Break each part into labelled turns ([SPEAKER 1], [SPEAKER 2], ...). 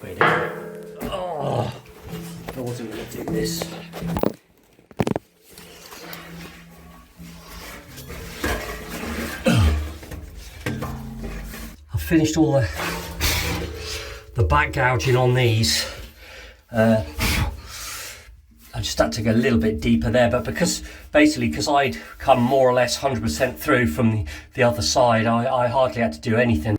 [SPEAKER 1] Wait a minute. Oh, I wasn't going to do this. I've finished all the back gouging on these. I just had to go a little bit deeper there, but because I'd come more or less 100% through from the other side, I hardly had to do anything.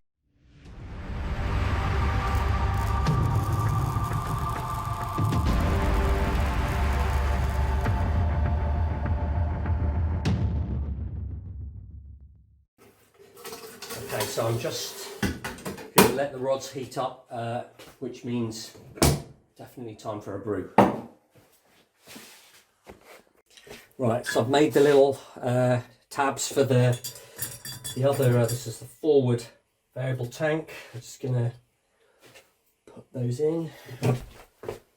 [SPEAKER 1] Okay, so I'm just going to let the rods heat up, which means definitely time for a brew. Right, so I've made the little tabs for the other, this is the forward variable tank. I'm just going to put those in,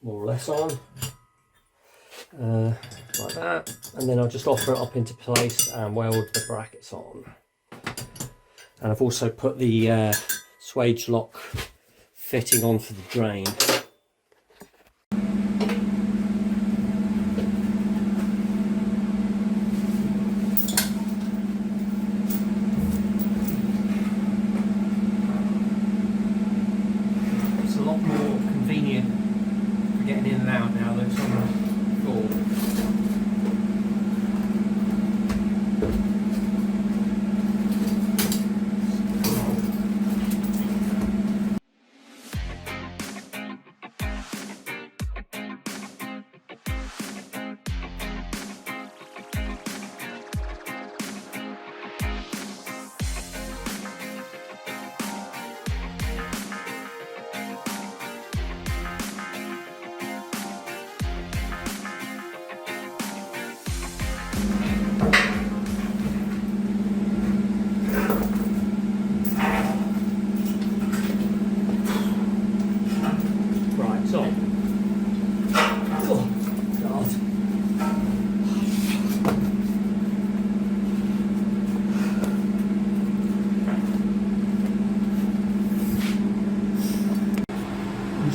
[SPEAKER 1] more or less on, like that. And then I'll just offer it up into place and weld the brackets on. And I've also put the swage lock fitting on for the drain. It's a lot more convenient for getting in and out now than it's on the floor.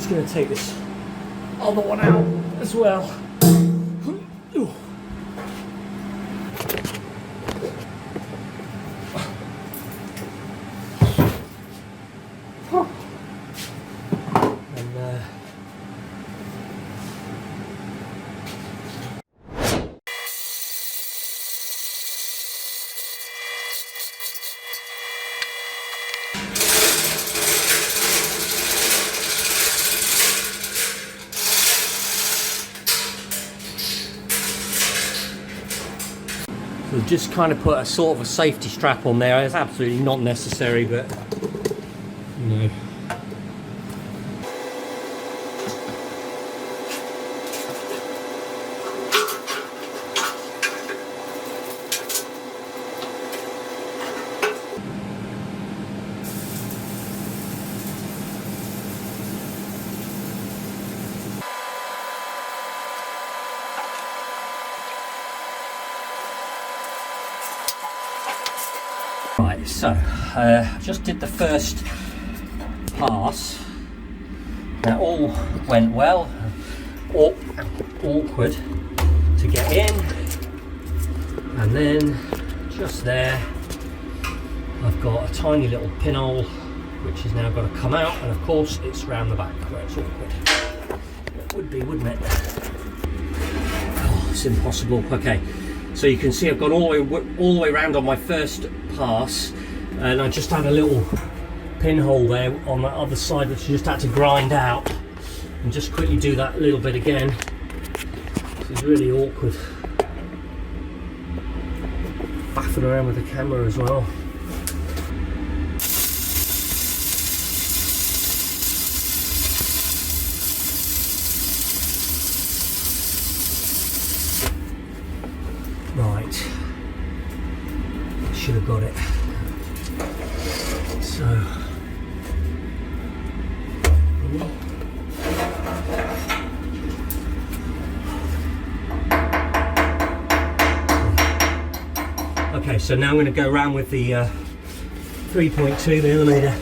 [SPEAKER 1] Going to take this other one out as well. So just kind of put a sort of a safety strap on there. It's absolutely not necessary, but you know. Right, so I just did the first pass. That all went well. Awkward to get in, and then just there I've got a tiny little pinhole which is now got to come out, and of course it's round the back where it's awkward. It would be, wouldn't it? Oh, it's impossible. Okay. So you can see I've gone all the way around on my first pass, and I just had a little pinhole there on that other side which I just had to grind out, and just quickly do that a little bit again. This is really awkward. Faffing around with the camera as well. Right, should have got it. So, okay, so now I'm going to go around with the 3.2mm.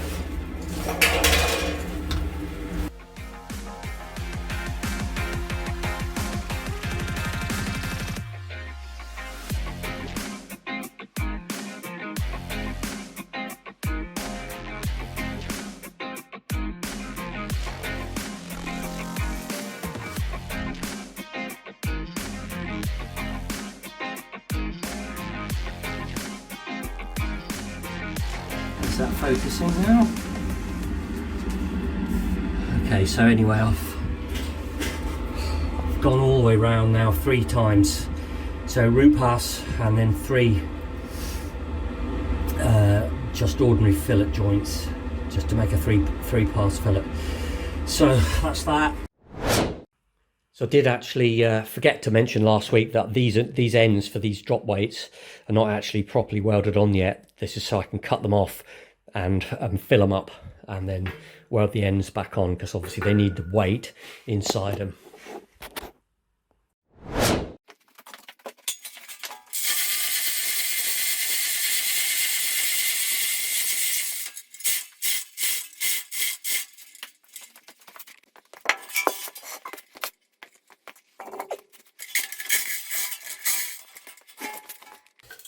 [SPEAKER 1] Is that focusing now? Okay, so anyway, I've gone all the way around now 3 times. So root pass and then 3 just ordinary fillet joints, just to make a 3 pass fillet. So that's that. So I did actually forget to mention last week that these ends for these drop weights are not actually properly welded on yet. This is so I can cut them off and fill them up and then weld the ends back on, because obviously they need the weight inside them.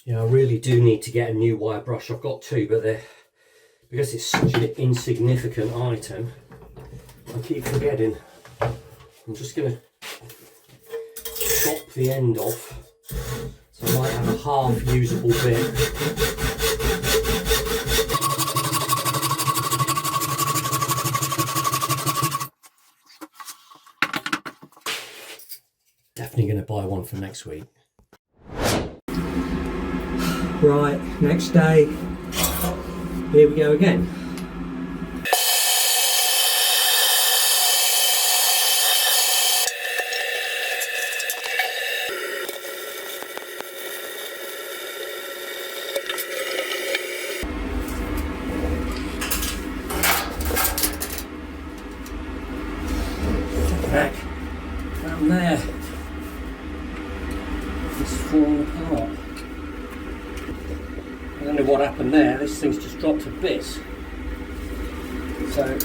[SPEAKER 1] Yeah, I really do need to get a new wire brush. I've got 2, but because it's such an insignificant item, I keep forgetting. I'm just going to chop the end off, so I might have a half usable bit. Definitely going to buy one for next week. Right, next day, here we go again. Back down there, it's falling apart. I don't know what happened there, this thing's just dropped to bits. So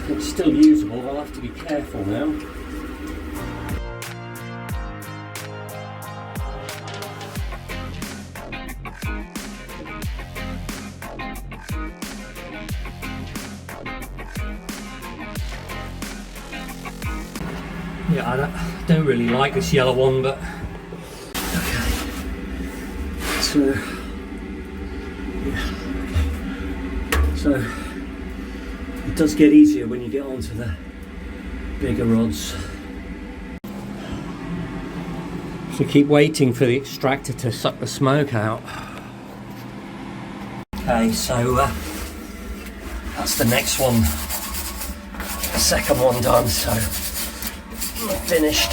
[SPEAKER 1] it's still usable, I'll have to be careful now. Yeah, I don't really like this yellow one, but okay. So So it does get easier when you get onto the bigger rods. So keep waiting for the extractor to suck the smoke out. Okay, so that's the next one. The second one done, so I'm finished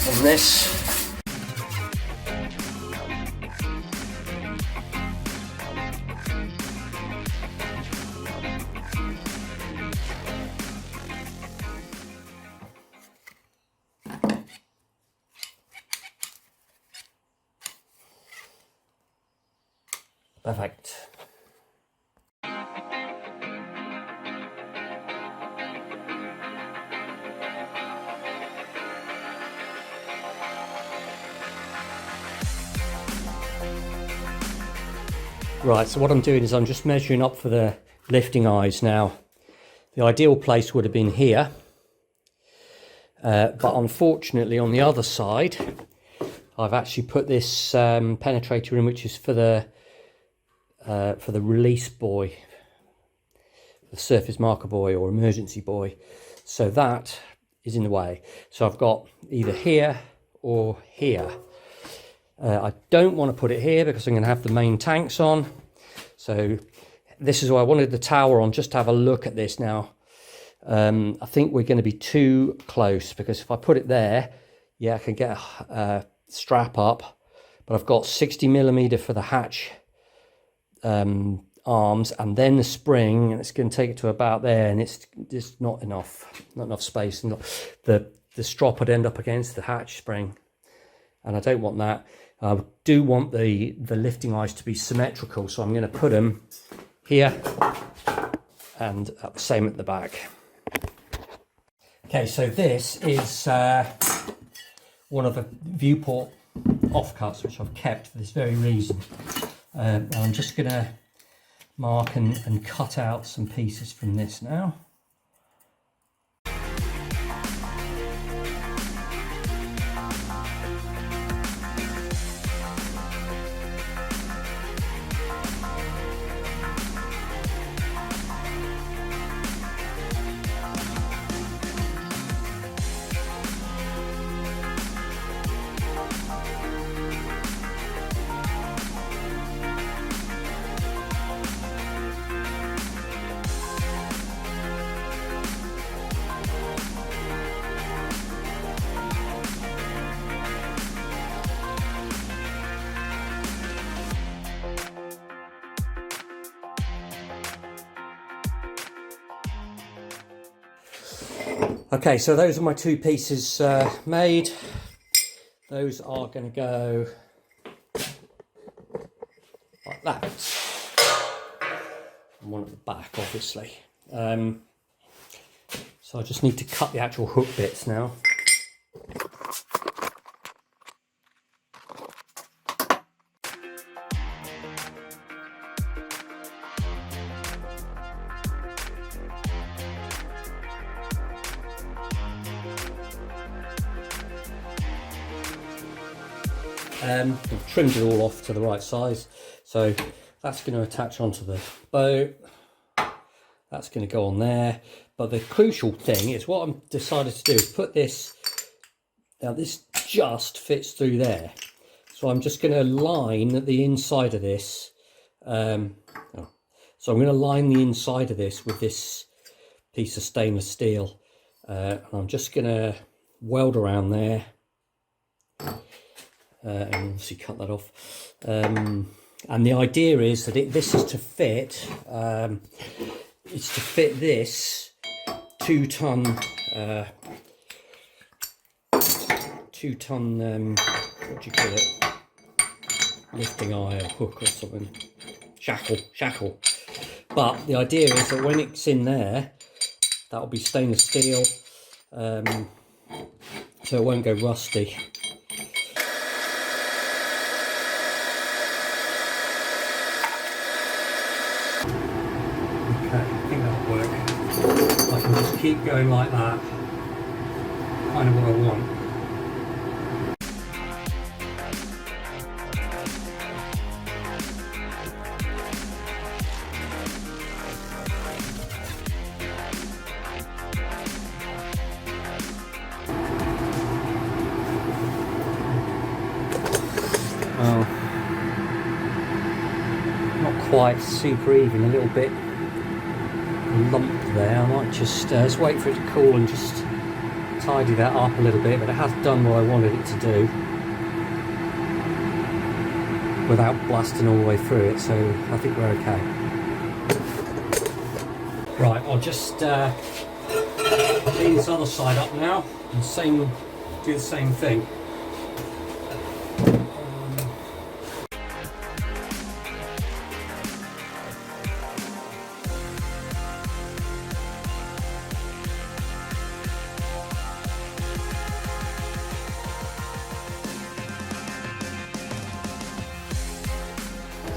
[SPEAKER 1] on this. Perfect. Right, so what I'm doing is I'm just measuring up for the lifting eyes now. The ideal place would have been here, but unfortunately on the other side I've actually put this penetrator in, which is for the release buoy, the surface marker buoy or emergency buoy. So that is in the way. So I've got either here or here. I don't want to put it here because I'm going to have the main tanks on. So this is why I wanted the tower on, just to have a look at this now. I think we're going to be too close, because if I put it there, yeah, I can get a strap up, but I've got 60mm for the hatch arms and then the spring, and it's going to take it to about there, and it's just not enough space, and the strop would end up against the hatch spring, and I don't want that. I do want the lifting eyes to be symmetrical, so I'm going to put them here and the same at the back. Okay, so this is one of the viewport offcuts which I've kept for this very reason. I'm just going to mark and cut out some pieces from this now. Okay, so those are my two pieces made. Those are going to go like that. And one at the back, obviously. So I just need to cut the actual hook bits now. I've trimmed it all off to the right size, so that's going to attach onto the boat. That's going to go on there. But the crucial thing is what I'm decided to do is put this. Now this just fits through there, so I'm just going to line the inside of this. So I'm going to line the inside of this with this piece of stainless steel, and I'm just going to weld around there. And obviously cut that off, and the idea is that this is to fit it's to fit this 2 ton what do you call it, lifting eye or hook or something, shackle, but the idea is that when it's in there, that'll be stainless steel, so it won't go rusty. I think that'll work. I can just keep going like that. Kind of what I want. Oh, not quite super even, a little bit lump there. I might just wait for it to cool and just tidy that up a little bit, but it has done what I wanted it to do without blasting all the way through it, so I think we're okay. Right, I'll just clean this other side up now and do the same thing.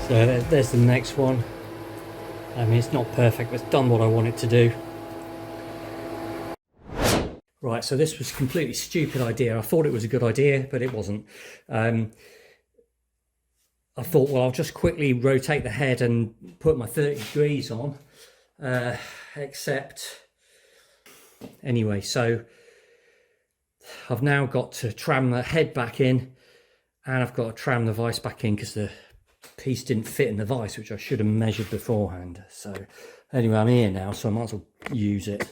[SPEAKER 1] So there's the next one. I mean, it's not perfect, but it's done what I want it to do. Right, so this was a completely stupid idea. I thought it was a good idea, but it wasn't. I thought, well, I'll just quickly rotate the head and put my 30 degrees on. Except, anyway, so I've now got to tram the head back in, and I've got to tram the vise back in because the piece didn't fit in the vise, which I should have measured beforehand. So anyway, I'm here now, so I might as well use it.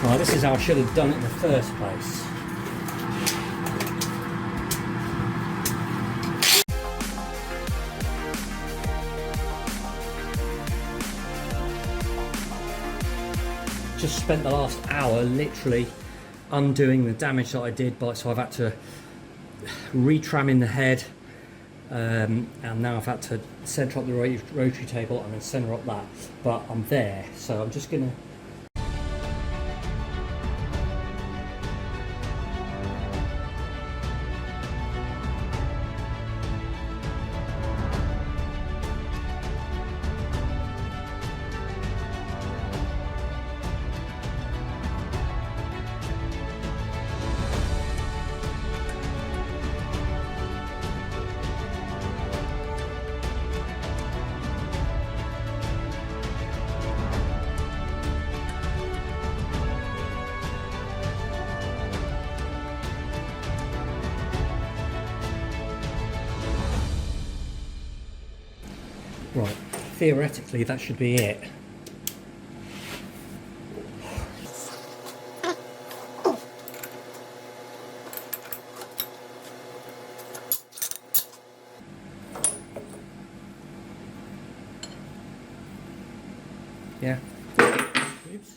[SPEAKER 1] Right, this is how I should have done it in the first place. Just spent the last hour literally undoing the damage that I did, so I've had to retram in the head, and now I've had to centre up the rotary table and then centre up that, but I'm there, so I'm just gonna Right, theoretically that should be it. Yeah. Oops.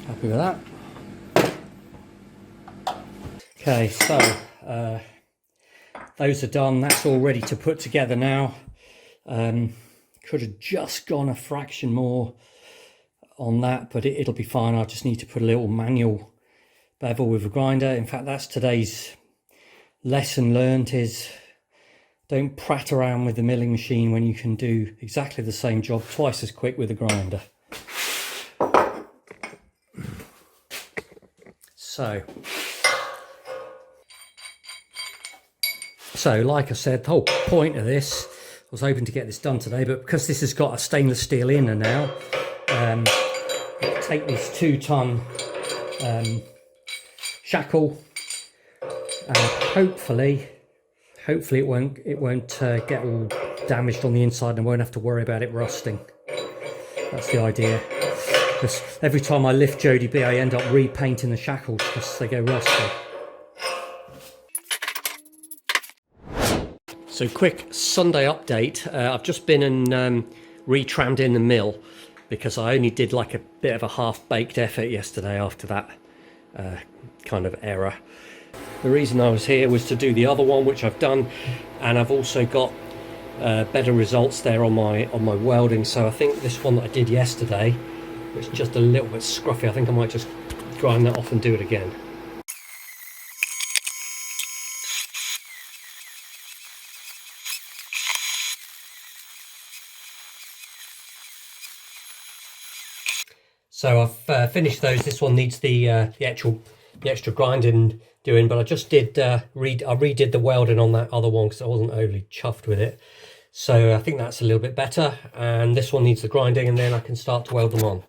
[SPEAKER 1] Happy with that. Okay, so those are done. That's all ready to put together now. Could have just gone a fraction more on that, but it'll be fine. I just need to put a little manual bevel with a grinder. In fact, that's today's lesson learned, is don't prat around with the milling machine when you can do exactly the same job twice as quick with a grinder. So like I said, the whole point of this, I was hoping to get this done today, but because this has got a stainless steel inner now, take this 2-ton shackle, and hopefully it won't get all damaged on the inside, and I won't have to worry about it rusting. That's the idea. Because every time I lift Jodie B, I end up repainting the shackles because they go rusty. So quick Sunday update. I've just been and retrammed in the mill because I only did like a bit of a half-baked effort yesterday after that kind of error. The reason I was here was to do the other one, which I've done, and I've also got better results there on my welding. So I think this one that I did yesterday was just a little bit scruffy. I think I might just grind that off and do it again. So I've finished those. This one needs the extra grinding doing, but I just did I redid the welding on that other one because I wasn't overly chuffed with it. So I think that's a little bit better, and this one needs the grinding, and then I can start to weld them on.